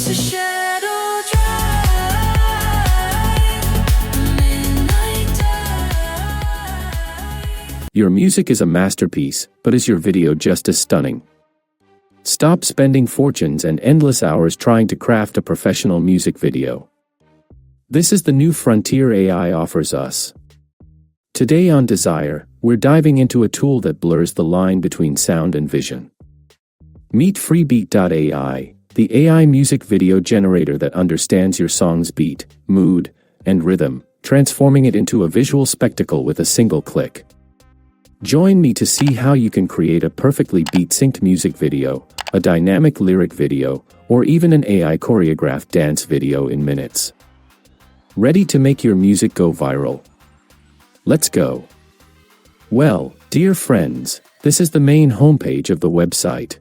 It's a shadow drive, midnight dive. Your music is a masterpiece, but is your video just as stunning? Stop spending fortunes and endless hours trying to craft a professional music video. This is the new frontier AI offers us. Today on Desire, we're diving into a tool that blurs the line between sound and vision. Meet Freebeat.ai, the AI music video generator that understands your song's beat, mood, and rhythm, transforming it into a visual spectacle with a single click. Join me to see how you can create a perfectly beat-synced music video, a dynamic lyric video, or even an AI-choreographed dance video in minutes. Ready to make your music go viral? Let's go. Well, dear friends, this is the main homepage of the website.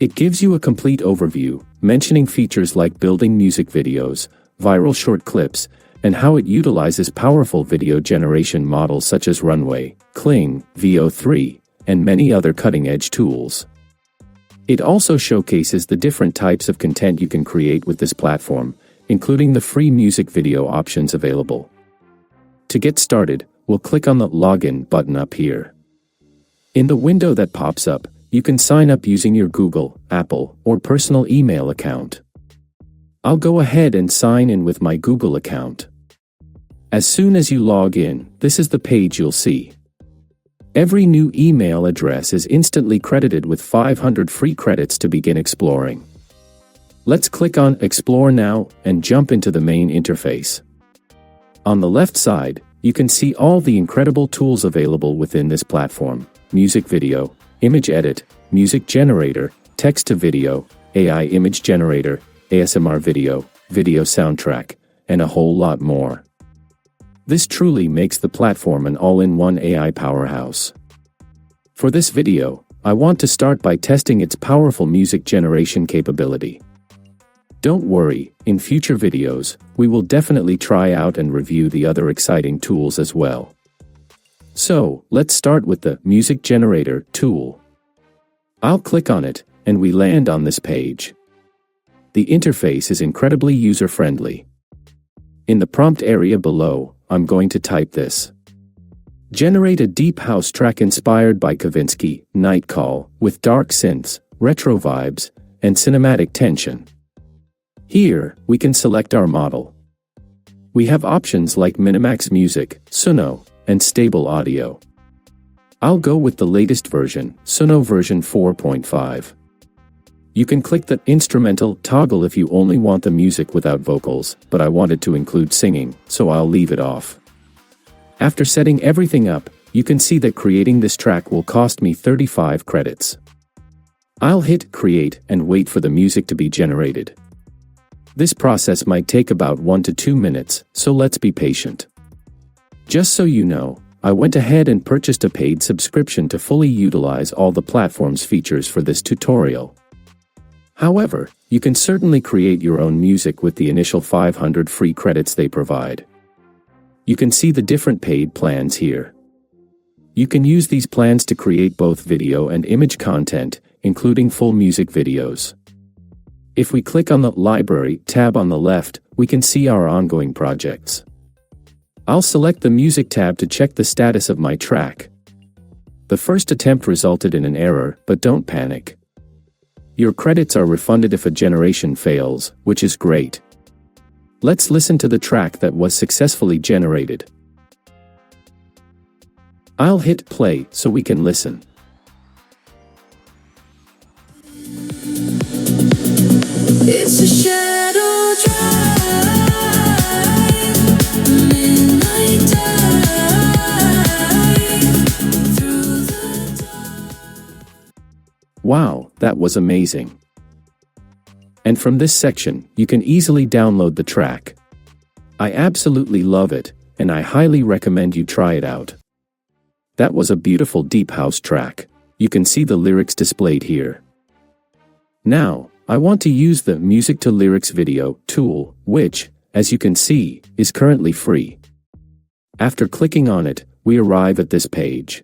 It gives you a complete overview, mentioning features like building music videos, viral short clips, and how it utilizes powerful video generation models such as Runway, Kling, VO3, and many other cutting-edge tools. It also showcases the different types of content you can create with this platform, including the free music video options available. To get started, we'll click on the Login button up here. In the window that pops up, you can sign up using your Google, Apple, or personal email account. I'll go ahead and sign in with my Google account. As soon as you log in, this is the page you'll see. Every new email address is instantly credited with 500 free credits to begin exploring. Let's click on Explore Now and jump into the main interface. On the left side, you can see all the incredible tools available within this platform: music video, image edit, music generator, text to video, AI image generator, ASMR video, video soundtrack, and a whole lot more. This truly makes the platform an all-in-one AI powerhouse. For this video, I want to start by testing its powerful music generation capability. Don't worry, in future videos, we will definitely try out and review the other exciting tools as well. So, let's start with the Music Generator tool. I'll click on it, and we land on this page. The interface is incredibly user-friendly. In the prompt area below, I'm going to type this. Generate a deep house track inspired by Kavinsky, Night Call, with dark synths, retro vibes, and cinematic tension. Here, we can select our model. We have options like Minimax Music, Suno, and Stable Audio. I'll go with the latest version, Suno version 4.5. You can click the Instrumental toggle if you only want the music without vocals, but I wanted to include singing, so I'll leave it off. After setting everything up, you can see that creating this track will cost me 35 credits. I'll hit Create and wait for the music to be generated. This process might take about 1 to 2 minutes, so let's be patient. Just so you know, I went ahead and purchased a paid subscription to fully utilize all the platform's features for this tutorial. However, you can certainly create your own music with the initial 500 free credits they provide. You can see the different paid plans here. You can use these plans to create both video and image content, including full music videos. If we click on the Library tab on the left, we can see our ongoing projects. I'll select the Music tab to check the status of my track. The first attempt resulted in an error, but don't panic. Your credits are refunded if a generation fails, which is great. Let's listen to the track that was successfully generated. I'll hit play so we can listen. It's a shadow drive, midnight dive through the dark. Wow, that was amazing. And from this section, you can easily download the track. I absolutely love it, and I highly recommend you try it out. That was a beautiful deep house track. You can see the lyrics displayed here. Now, I want to use the Music to Lyrics video tool, which, as you can see, is currently free. After clicking on it, we arrive at this page.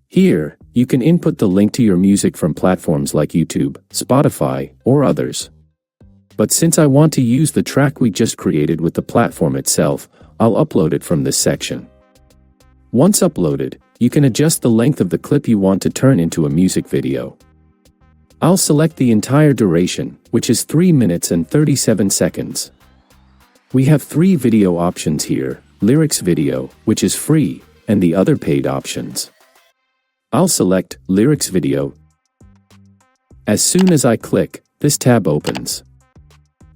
Here, you can input the link to your music from platforms like YouTube, Spotify, or others. But since I want to use the track we just created with the platform itself, I'll upload it from this section. Once uploaded, you can adjust the length of the clip you want to turn into a music video. I'll select the entire duration, which is 3 minutes and 37 seconds. We have 3 video options here: lyrics video, which is free, and the other paid options. I'll select lyrics video. As soon as I click, this tab opens.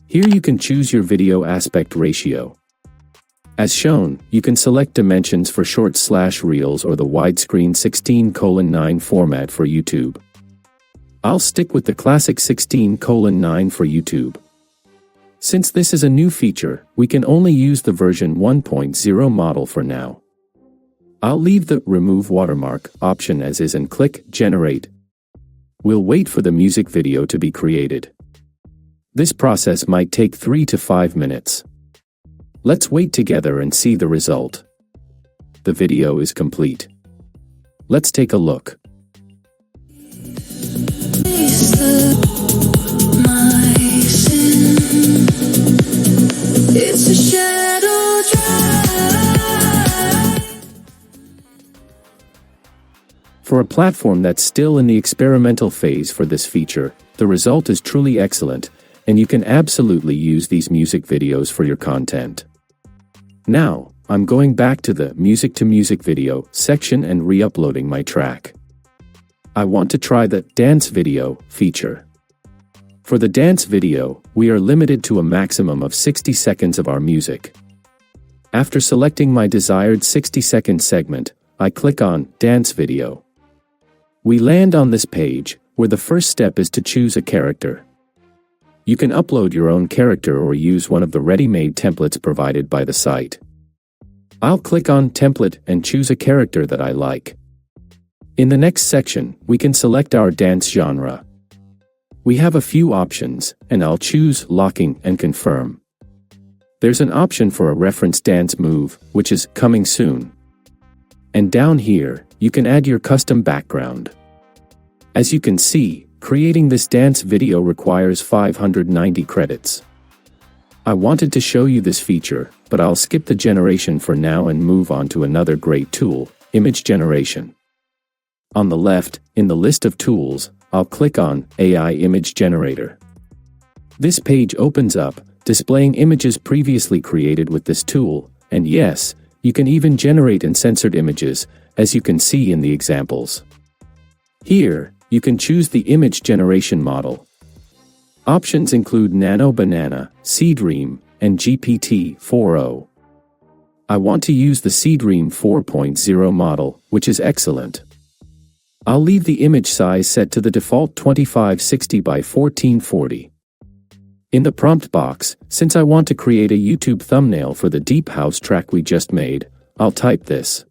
Here you can choose your video aspect ratio. As shown, you can select dimensions for short/reels or the widescreen 16:9 format for YouTube. I'll stick with the classic 16:9 for YouTube. Since this is a new feature, we can only use the version 1.0 model for now. I'll leave the Remove Watermark option as is and click Generate. We'll wait for the music video to be created. This process might take 3 to 5 minutes. Let's wait together and see the result. The video is complete. Let's take a look. It's a shadow drive. For a platform that's still in the experimental phase for this feature, the result is truly excellent, and you can absolutely use these music videos for your content. Now, I'm going back to the Music to Music Video section and re-uploading my track. I want to try the Dance Video feature. For the dance video, we are limited to a maximum of 60 seconds of our music. After selecting my desired 60-second segment, I click on Dance Video. We land on this page, where the first step is to choose a character. You can upload your own character or use one of the ready-made templates provided by the site. I'll click on Template and choose a character that I like. In the next section, we can select our dance genre. We have a few options, and I'll choose Locking and Confirm. There's an option for a reference dance move, which is Coming Soon. And down here, you can add your custom background. As you can see, creating this dance video requires 590 credits. I wanted to show you this feature, but I'll skip the generation for now and move on to another great tool, image generation. On the left, in the list of tools, I'll click on AI Image Generator. This page opens up, displaying images previously created with this tool, and yes, you can even generate uncensored images, as you can see in the examples. Here, you can choose the image generation model. Options include Nano Banana, Seedream, and GPT-4o. I want to use the Seedream 4.0 model, which is excellent. I'll leave the image size set to the default 2560 by 1440. In the prompt box, since I want to create a YouTube thumbnail for the Deep House track we just made, I'll type this.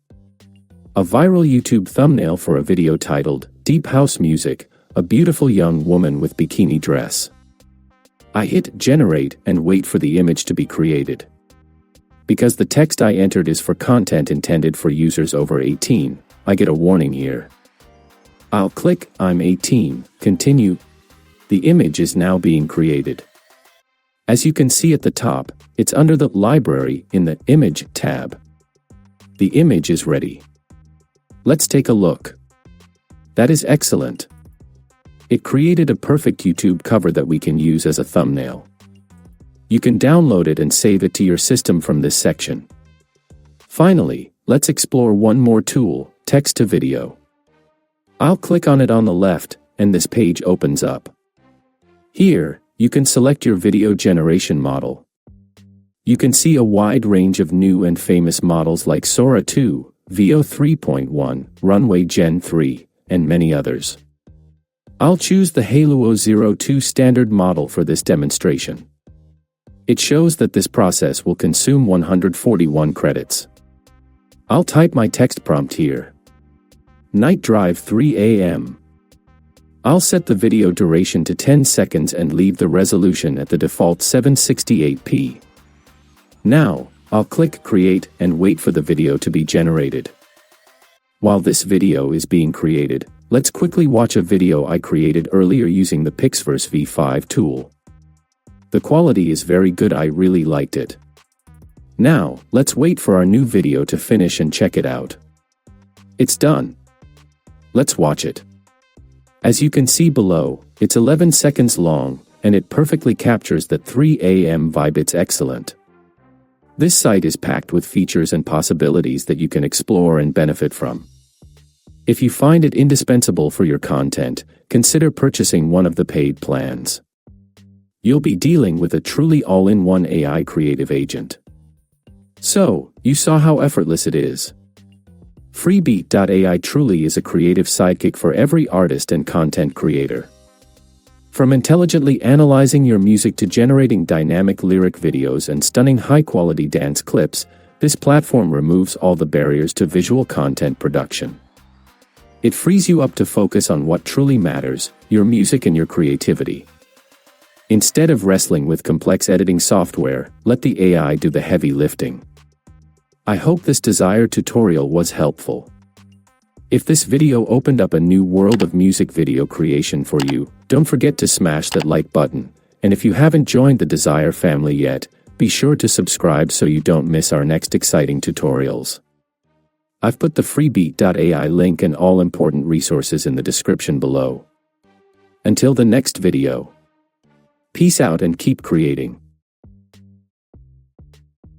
A viral YouTube thumbnail for a video titled, Deep House Music, a beautiful young woman with bikini dress. I hit Generate and wait for the image to be created. Because the text I entered is for content intended for users over 18, I get a warning here. I'll click I'm 18, continue. The image is now being created. As you can see at the top, it's under the Library in the Image tab. The image is ready. Let's take a look. That is excellent. It created a perfect YouTube cover that we can use as a thumbnail. You can download it and save it to your system from this section. Finally, let's explore one more tool, text to video. I'll click on it on the left, and this page opens up. Here, you can select your video generation model. You can see a wide range of new and famous models like Sora 2, Veo 3.1, Runway Gen 3, and many others. I'll choose the Hailuo 02 standard model for this demonstration. It shows that this process will consume 141 credits. I'll type my text prompt here. Night drive 3 a.m. I'll set the video duration to 10 seconds and leave the resolution at the default 768p. Now, I'll click Create and wait for the video to be generated. While this video is being created, let's quickly watch a video I created earlier using the Pixverse v5 tool. The quality is very good, I really liked it. Now, let's wait for our new video to finish and check it out. It's done. Let's watch it. As you can see below, it's 11 seconds long, and it perfectly captures that 3 AM vibe. It's excellent. This site is packed with features and possibilities that you can explore and benefit from. If you find it indispensable for your content, consider purchasing one of the paid plans. You'll be dealing with a truly all-in-one AI creative agent. So, you saw how effortless it is. Freebeat.ai truly is a creative sidekick for every artist and content creator. From intelligently analyzing your music to generating dynamic lyric videos and stunning high-quality dance clips, this platform removes all the barriers to visual content production. It frees you up to focus on what truly matters, your music and your creativity. Instead of wrestling with complex editing software, let the AI do the heavy lifting. I hope this desired tutorial was helpful. If this video opened up a new world of music video creation for you, don't forget to smash that like button, and if you haven't joined the Desire family yet, be sure to subscribe so you don't miss our next exciting tutorials. I've put the Freebeat.ai link and all important resources in the description below. Until the next video. Peace out and keep creating.